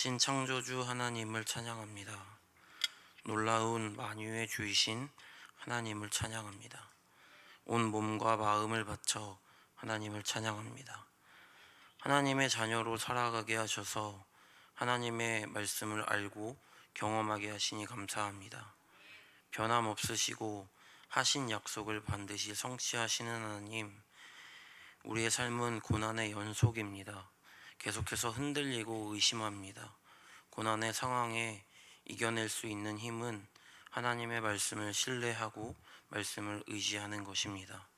신창조주 하나님을 찬양합니다. 놀라운 만유의 주이신 하나님을 찬양합니다. 온 몸과 마음을 바쳐 하나님을 찬양합니다. 하나님의 자녀로 살아가게 하셔서 하나님의 말씀을 알고 경험하게 하시니 감사합니다. 변함없으시고 하신 약속을 반드시 성취하시는 하나님, 우리의 삶은 고난의 연속입니다. 계속해서 흔들리고 의심합니다. 고난의 상황에 이겨낼 수 있는 힘은 하나님의 말씀을 신뢰하고 말씀을 의지하는 것입니다.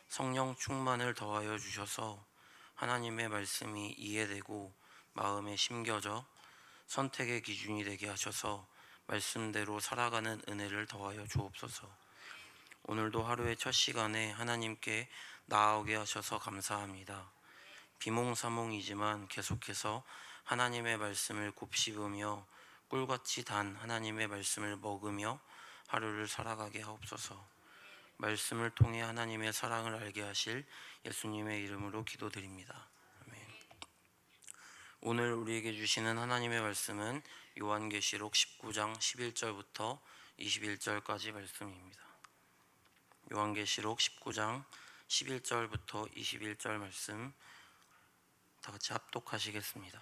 성령 충만을 더하여 주셔서 하나님의 말씀이 이해되고 마음에 심겨져 선택의 기준이 되게 하셔서 말씀대로 살아가는 은혜를 더하여 주옵소서. 오늘도 하루의 첫 시간에 하나님께 나아오게 하셔서 감사합니다. 비몽사몽이지만 계속해서 하나님의 말씀을 곱씹으며 꿀같이 단 하나님의 말씀을 먹으며 하루를 살아가게 하옵소서. 말씀을 통해 하나님의 사랑을 알게 하실 예수님의 이름으로 기도드립니다. 아멘. 오늘 우리에게 주시는 하나님의 말씀은 요한계시록 19장 11절부터 21절까지 말씀입니다. 요한계시록 19장 11절부터 21절 말씀 다같이 합독하시겠습니다.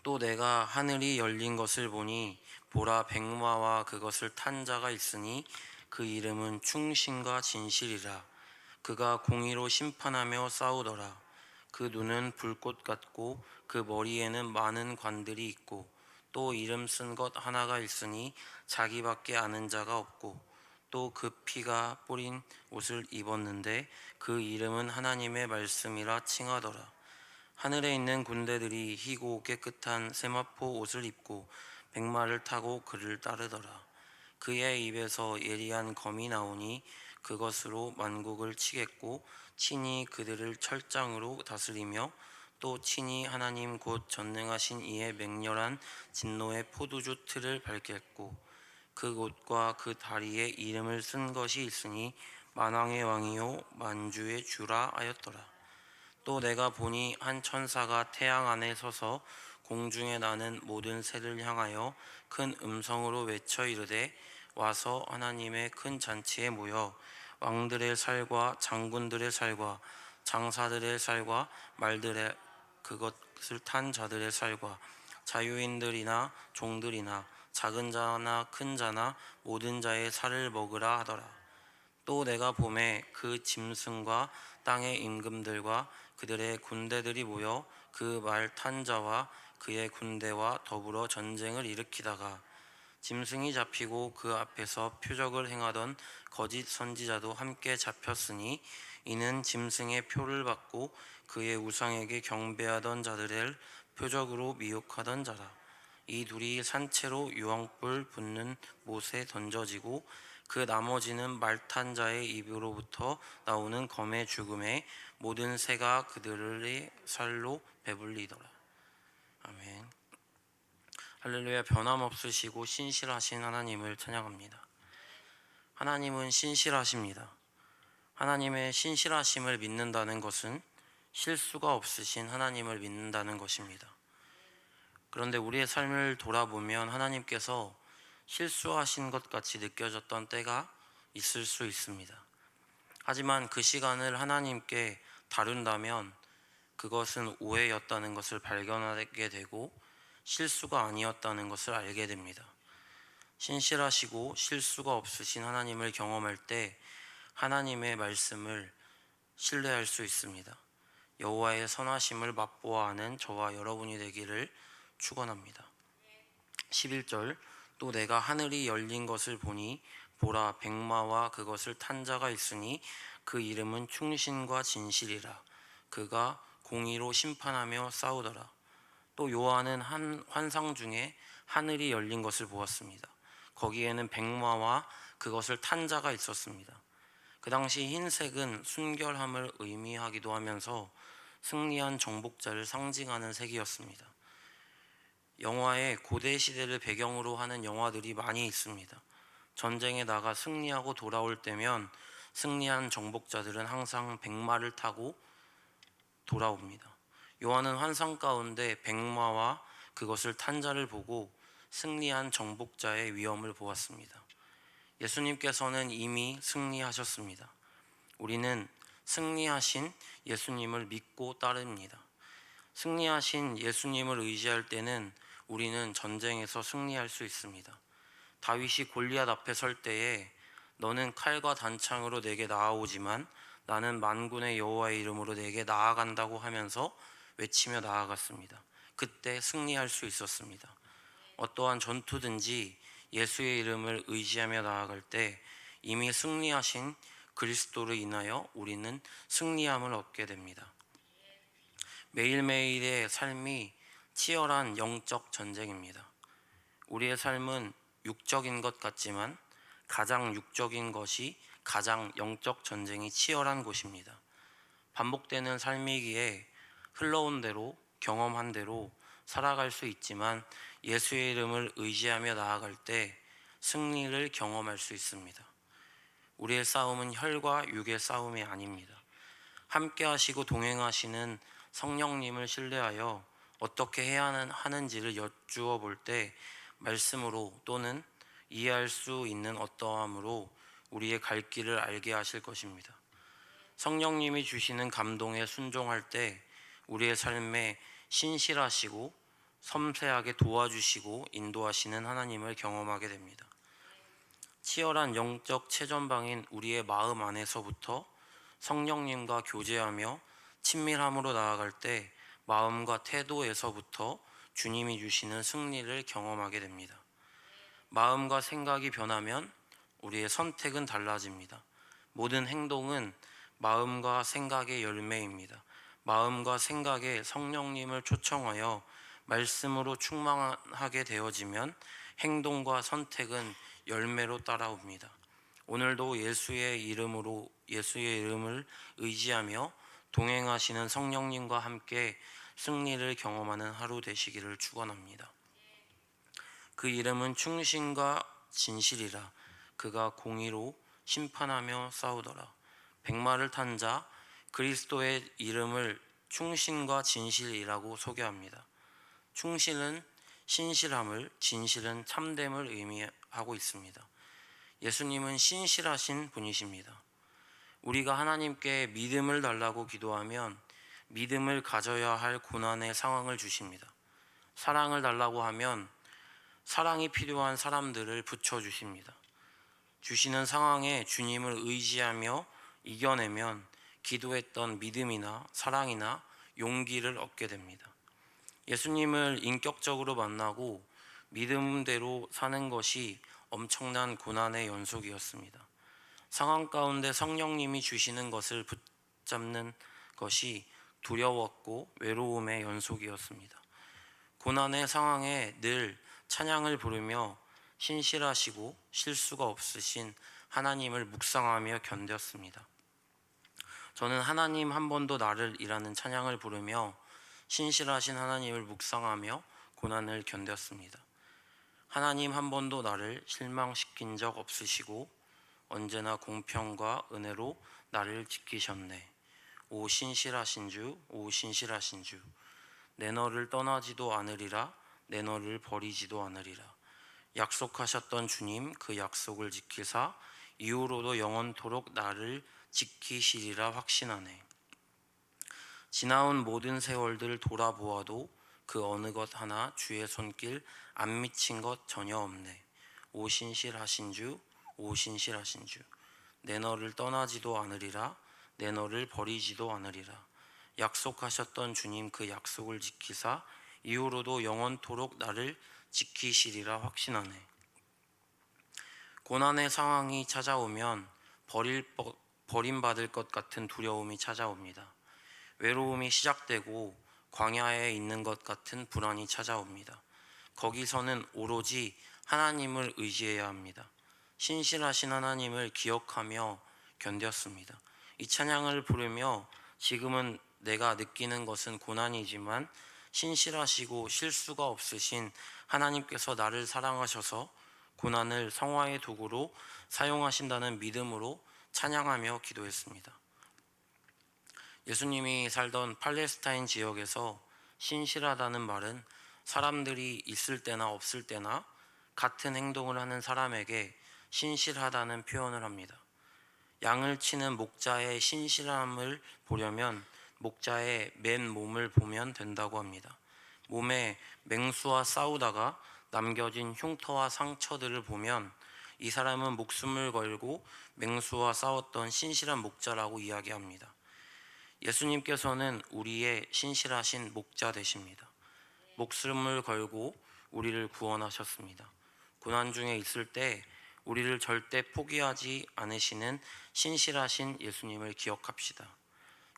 또 내가 하늘이 열린 것을 보니 보라, 백마와 그것을 탄 자가 있으니 그 이름은 충신과 진실이라. 그가 공의로 심판하며 싸우더라. 그 눈은 불꽃 같고 그 머리에는 많은 관들이 있고 또 이름 쓴 것 하나가 있으니 자기밖에 아는 자가 없고 또 그 피가 뿌린 옷을 입었는데 그 이름은 하나님의 말씀이라 칭하더라. 하늘에 있는 군대들이 희고 깨끗한 세마포 옷을 입고 백마를 타고 그를 따르더라. 그의 입에서 예리한 검이 나오니 그것으로 만국을 치겠고 친히 그들을 철장으로 다스리며 또 친히 하나님 곧 전능하신 이의 맹렬한 진노의 포도주 틀을 밟겠고 그 옷과 그 다리에 이름을 쓴 것이 있으니 만왕의 왕이요 만주의 주라 하였더라. 또 내가 보니 한 천사가 태양 안에 서서 공중에 나는 모든 새를 향하여 큰 음성으로 외쳐 이르되 와서 하나님의 큰 잔치에 모여 왕들의 살과 장군들의 살과 장사들의 살과 말들의 그것을 탄 자들의 살과 자유인들이나 종들이나 작은 자나 큰 자나 모든 자의 살을 먹으라 하더라. 또 내가 봄에 그 짐승과 땅의 임금들과 그들의 군대들이 모여 그 말 탄 자와 그의 군대와 더불어 전쟁을 일으키다가 짐승이 잡히고 그 앞에서 표적을 행하던 거짓 선지자도 함께 잡혔으니 이는 짐승의 표를 받고 그의 우상에게 경배하던 자들을 표적으로 미혹하던 자라. 이 둘이 산채로 유황불 붙는 못에 던져지고 그 나머지는 말탄 자의 입으로부터 나오는 검의 죽음에 모든 새가 그들의 살로 배불리더라. 아멘. 할렐루야. 변함없으시고 신실하신 하나님을 찬양합니다. 하나님은 신실하십니다. 하나님의 신실하심을 믿는다는 것은 실수가 없으신 하나님을 믿는다는 것입니다. 그런데 우리의 삶을 돌아보면 하나님께서 실수하신 것 같이 느껴졌던 때가 있을 수 있습니다. 하지만 그 시간을 하나님께 다룬다면 그것은 오해였다는 것을 발견하게 되고 실수가 아니었다는 것을 알게 됩니다. 신실하시고 실수가 없으신 하나님을 경험할 때 하나님의 말씀을 신뢰할 수 있습니다. 여호와의 선하심을 맛보아하는 저와 여러분이 되기를 축원합니다. 11절 또 내가 하늘이 열린 것을 보니 보라, 백마와 그것을 탄 자가 있으니 그 이름은 충신과 진실이라. 그가 공의로 심판하며 싸우더라. 또 요한은 한 환상 중에 하늘이 열린 것을 보았습니다. 거기에는 백마와 그것을 탄 자가 있었습니다. 그 당시 흰색은 순결함을 의미하기도 하면서 승리한 정복자를 상징하는 색이었습니다. 영화에 고대 시대를 배경으로 하는 영화들이 많이 있습니다. 전쟁에 나가 승리하고 돌아올 때면 승리한 정복자들은 항상 백마를 타고 돌아옵니다. 요한은 환상 가운데 백마와 그것을 탄 자를 보고 승리한 정복자의 위엄을 보았습니다. 예수님께서는 이미 승리하셨습니다. 우리는 승리하신 예수님을 믿고 따릅니다. 승리하신 예수님을 의지할 때는 우리는 전쟁에서 승리할 수 있습니다. 다윗이 골리앗 앞에 설 때에 너는 칼과 단창으로 내게 나아오지만 나는 만군의 여호와의 이름으로 내게 나아간다고 하면서 외치며 나아갔습니다. 그때 승리할 수 있었습니다. 어떠한 전투든지 예수의 이름을 의지하며 나아갈 때 이미 승리하신 그리스도로 인하여 우리는 승리함을 얻게 됩니다. 매일매일의 삶이 치열한 영적 전쟁입니다. 우리의 삶은 육적인 것 같지만 가장 육적인 것이 가장 영적 전쟁이 치열한 곳입니다. 반복되는 삶이기에 흘러온 대로 경험한 대로 살아갈 수 있지만 예수의 이름을 의지하며 나아갈 때 승리를 경험할 수 있습니다. 우리의 싸움은 혈과 육의 싸움이 아닙니다. 함께 하시고 동행하시는 성령님을 신뢰하여 어떻게 해야 하는지를 여쭈어 볼 때 말씀으로 또는 이해할 수 있는 어떠함으로 우리의 갈 길을 알게 하실 것입니다. 성령님이 주시는 감동에 순종할 때 우리의 삶에 신실하시고 섬세하게 도와주시고 인도하시는 하나님을 경험하게 됩니다. 치열한 영적 최전방인 우리의 마음 안에서부터 성령님과 교제하며 친밀함으로 나아갈 때 마음과 태도에서부터 주님이 주시는 승리를 경험하게 됩니다. 마음과 생각이 변하면 우리의 선택은 달라집니다. 모든 행동은 마음과 생각의 열매입니다. 마음과 생각에 성령님을 초청하여 말씀으로 충만하게 되어지면 행동과 선택은 열매로 따라옵니다. 오늘도 예수의 이름을 의지하며 동행하시는 성령님과 함께 승리를 경험하는 하루 되시기를 축원합니다. 그 이름은 충신과 진실이라. 그가 공의로 심판하며 싸우더라. 백마를 탄 자 그리스도의 이름을 충신과 진실이라고 소개합니다. 충신은 신실함을, 진실은 참됨을 의미하고 있습니다. 예수님은 신실하신 분이십니다. 우리가 하나님께 믿음을 달라고 기도하면 믿음을 가져야 할 고난의 상황을 주십니다. 사랑을 달라고 하면 사랑이 필요한 사람들을 붙여주십니다. 주시는 상황에 주님을 의지하며 이겨내면 기도했던 믿음이나 사랑이나 용기를 얻게 됩니다. 예수님을 인격적으로 만나고 믿음대로 사는 것이 엄청난 고난의 연속이었습니다. 상황 가운데 성령님이 주시는 것을 붙잡는 것이 두려웠고 외로움의 연속이었습니다. 고난의 상황에 늘 찬양을 부르며 신실하시고 실수가 없으신 하나님을 묵상하며 견뎠습니다. 저는 하나님 한 번도 나를 이라는 찬양을 부르며 신실하신 하나님을 묵상하며 고난을 견뎠습니다. 하나님 한 번도 나를 실망시킨 적 없으시고 언제나 공평과 은혜로 나를 지키셨네. 오 신실하신 주, 오 신실하신 주. 내 너를 떠나지도 않으리라, 내 너를 버리지도 않으리라. 약속하셨던 주님 그 약속을 지키사 이후로도 영원토록 나를 지키시리라 확신하네. 지나온 모든 세월들 돌아보아도 그 어느 것 하나 주의 손길 안 미친 것 전혀 없네. 오 신실하신 주, 오 신실하신 주. 내 너를 떠나지도 않으리라, 내 너를 버리지도 않으리라. 약속하셨던 주님 그 약속을 지키사 이후로도 영원토록 나를 지키시리라 확신하네. 고난의 상황이 찾아오면 버림받을 것 같은 두려움이 찾아옵니다. 외로움이 시작되고 광야에 있는 것 같은 불안이 찾아옵니다. 거기서는 오로지 하나님을 의지해야 합니다. 신실하신 하나님을 기억하며 견뎠습니다. 이 찬양을 부르며 지금은 내가 느끼는 것은 고난이지만 신실하시고 실수가 없으신 하나님께서 나를 사랑하셔서 고난을 성화의 도구로 사용하신다는 믿음으로 찬양하며 기도했습니다. 예수님이 살던 팔레스타인 지역에서 신실하다는 말은 사람들이 있을 때나 없을 때나 같은 행동을 하는 사람에게 신실하다는 표현을 합니다. 양을 치는 목자의 신실함을 보려면 목자의 맨 몸을 보면 된다고 합니다. 몸에 맹수와 싸우다가 남겨진 흉터와 상처들을 보면 이 사람은 목숨을 걸고 맹수와 싸웠던 신실한 목자라고 이야기합니다. 예수님께서는 우리의 신실하신 목자 되십니다. 목숨을 걸고 우리를 구원하셨습니다. 고난 중에 있을 때 우리를 절대 포기하지 않으시는 신실하신 예수님을 기억합시다.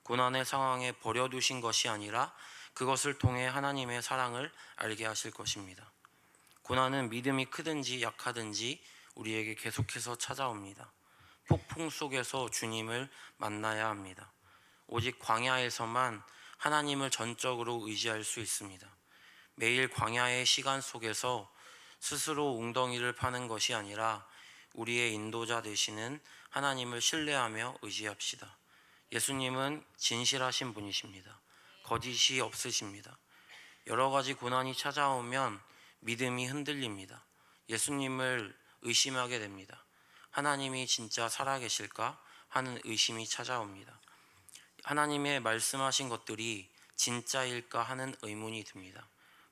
고난의 상황에 버려두신 것이 아니라 그것을 통해 하나님의 사랑을 알게 하실 것입니다. 고난은 믿음이 크든지 약하든지 우리에게 계속해서 찾아옵니다. 폭풍 속에서 주님을 만나야 합니다. 오직 광야에서만 하나님을 전적으로 의지할 수 있습니다. 매일 광야의 시간 속에서 스스로 웅덩이를 파는 것이 아니라 우리의 인도자 되시는 하나님을 신뢰하며 의지합시다. 예수님은 진실하신 분이십니다. 거짓이 없으십니다. 여러 가지 고난이 찾아오면 믿음이 흔들립니다. 예수님을 의심하게 됩니다. 하나님이 진짜 살아계실까 하는 의심이 찾아옵니다. 하나님의 말씀하신 것들이 진짜일까 하는 의문이 듭니다.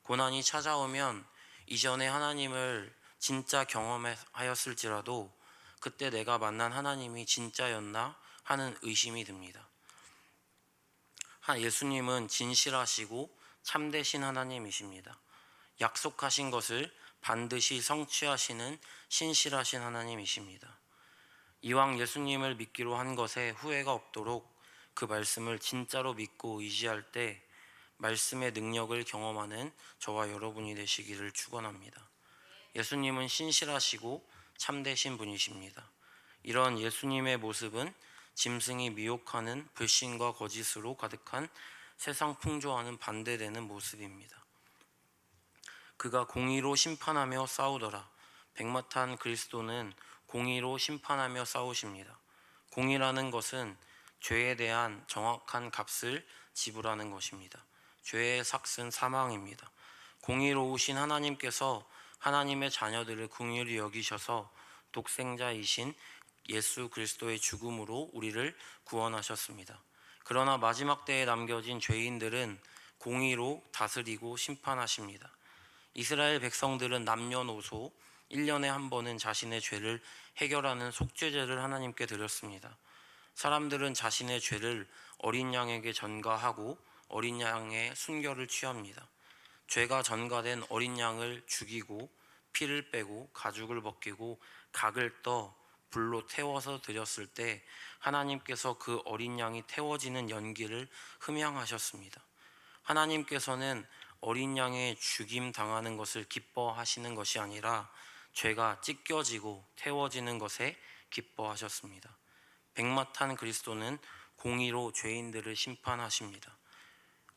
고난이 찾아오면 이전에 하나님을 진짜 경험하였을지라도 그때 내가 만난 하나님이 진짜였나 하는 의심이 듭니다. 예수님은 진실하시고 참되신 하나님이십니다. 약속하신 것을 반드시 성취하시는 신실하신 하나님이십니다. 이왕 예수님을 믿기로 한 것에 후회가 없도록 그 말씀을 진짜로 믿고 의지할 때 말씀의 능력을 경험하는 저와 여러분이 되시기를 축원합니다. 예수님은 신실하시고 참되신 분이십니다. 이런 예수님의 모습은 짐승이 미혹하는 불신과 거짓으로 가득한 세상 풍조와는 반대되는 모습입니다. 그가 공의로 심판하며 싸우더라. 백마탄 그리스도는 공의로 심판하며 싸우십니다. 공의라는 것은 죄에 대한 정확한 값을 지불하는 것입니다. 죄의 삭은 사망입니다. 공의로우신 하나님께서 하나님의 자녀들을 긍휼히 여기셔서 독생자이신 예수 그리스도의 죽음으로 우리를 구원하셨습니다. 그러나 마지막 때에 남겨진 죄인들은 공의로 다스리고 심판하십니다. 이스라엘 백성들은 남녀노소 1년에 한 번은 자신의 죄를 해결하는 속죄제를 하나님께 드렸습니다. 사람들은 자신의 죄를 어린 양에게 전가하고 어린 양의 순결을 취합니다. 죄가 전가된 어린 양을 죽이고 피를 빼고 가죽을 벗기고 각을 떠 불로 태워서 드렸을 때 하나님께서 그 어린 양이 태워지는 연기를 흠양하셨습니다. 하나님께서는 어린 양의 죽임 당하는 것을 기뻐하시는 것이 아니라 죄가 찢겨지고 태워지는 것에 기뻐하셨습니다. 백마탄 그리스도는 공의로 죄인들을 심판하십니다.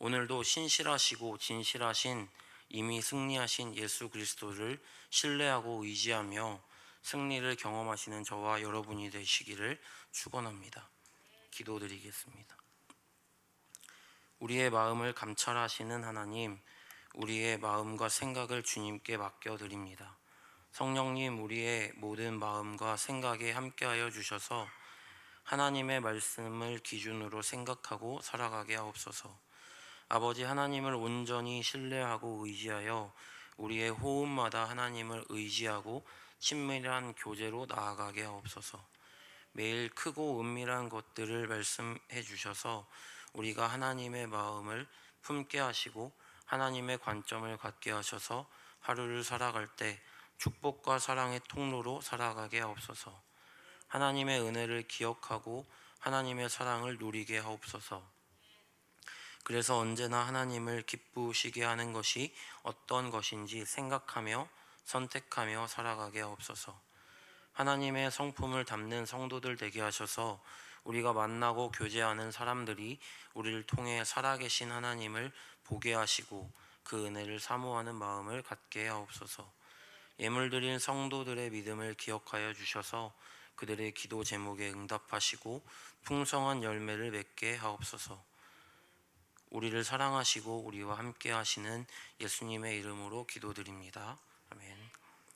오늘도 신실하시고 진실하신 이미 승리하신 예수 그리스도를 신뢰하고 의지하며 승리를 경험하시는 저와 여러분이 되시기를 축원합니다. 기도드리겠습니다. 우리의 마음을 감찰하시는 하나님, 우리의 마음과 생각을 주님께 맡겨드립니다. 성령님, 우리의 모든 마음과 생각에 함께하여 주셔서 하나님의 말씀을 기준으로 생각하고 살아가게 하옵소서. 아버지, 하나님을 온전히 신뢰하고 의지하여 우리의 호흡마다 하나님을 의지하고 친밀한 교제로 나아가게 하옵소서. 매일 크고 은밀한 것들을 말씀해 주셔서 우리가 하나님의 마음을 품게 하시고 하나님의 관점을 갖게 하셔서 하루를 살아갈 때 축복과 사랑의 통로로 살아가게 하옵소서. 하나님의 은혜를 기억하고 하나님의 사랑을 누리게 하옵소서. 그래서 언제나 하나님을 기쁘시게 하는 것이 어떤 것인지 생각하며 선택하며 살아가게 하옵소서. 하나님의 성품을 담는 성도들 되게 하셔서 우리가 만나고 교제하는 사람들이 우리를 통해 살아계신 하나님을 보게 하시고 그 은혜를 사모하는 마음을 갖게 하옵소서. 예물드린 성도들의 믿음을 기억하여 주셔서 그들의 기도 제목에 응답하시고 풍성한 열매를 맺게 하옵소서. 우리를 사랑하시고 우리와 함께 하시는 예수님의 이름으로 기도드립니다. 아멘.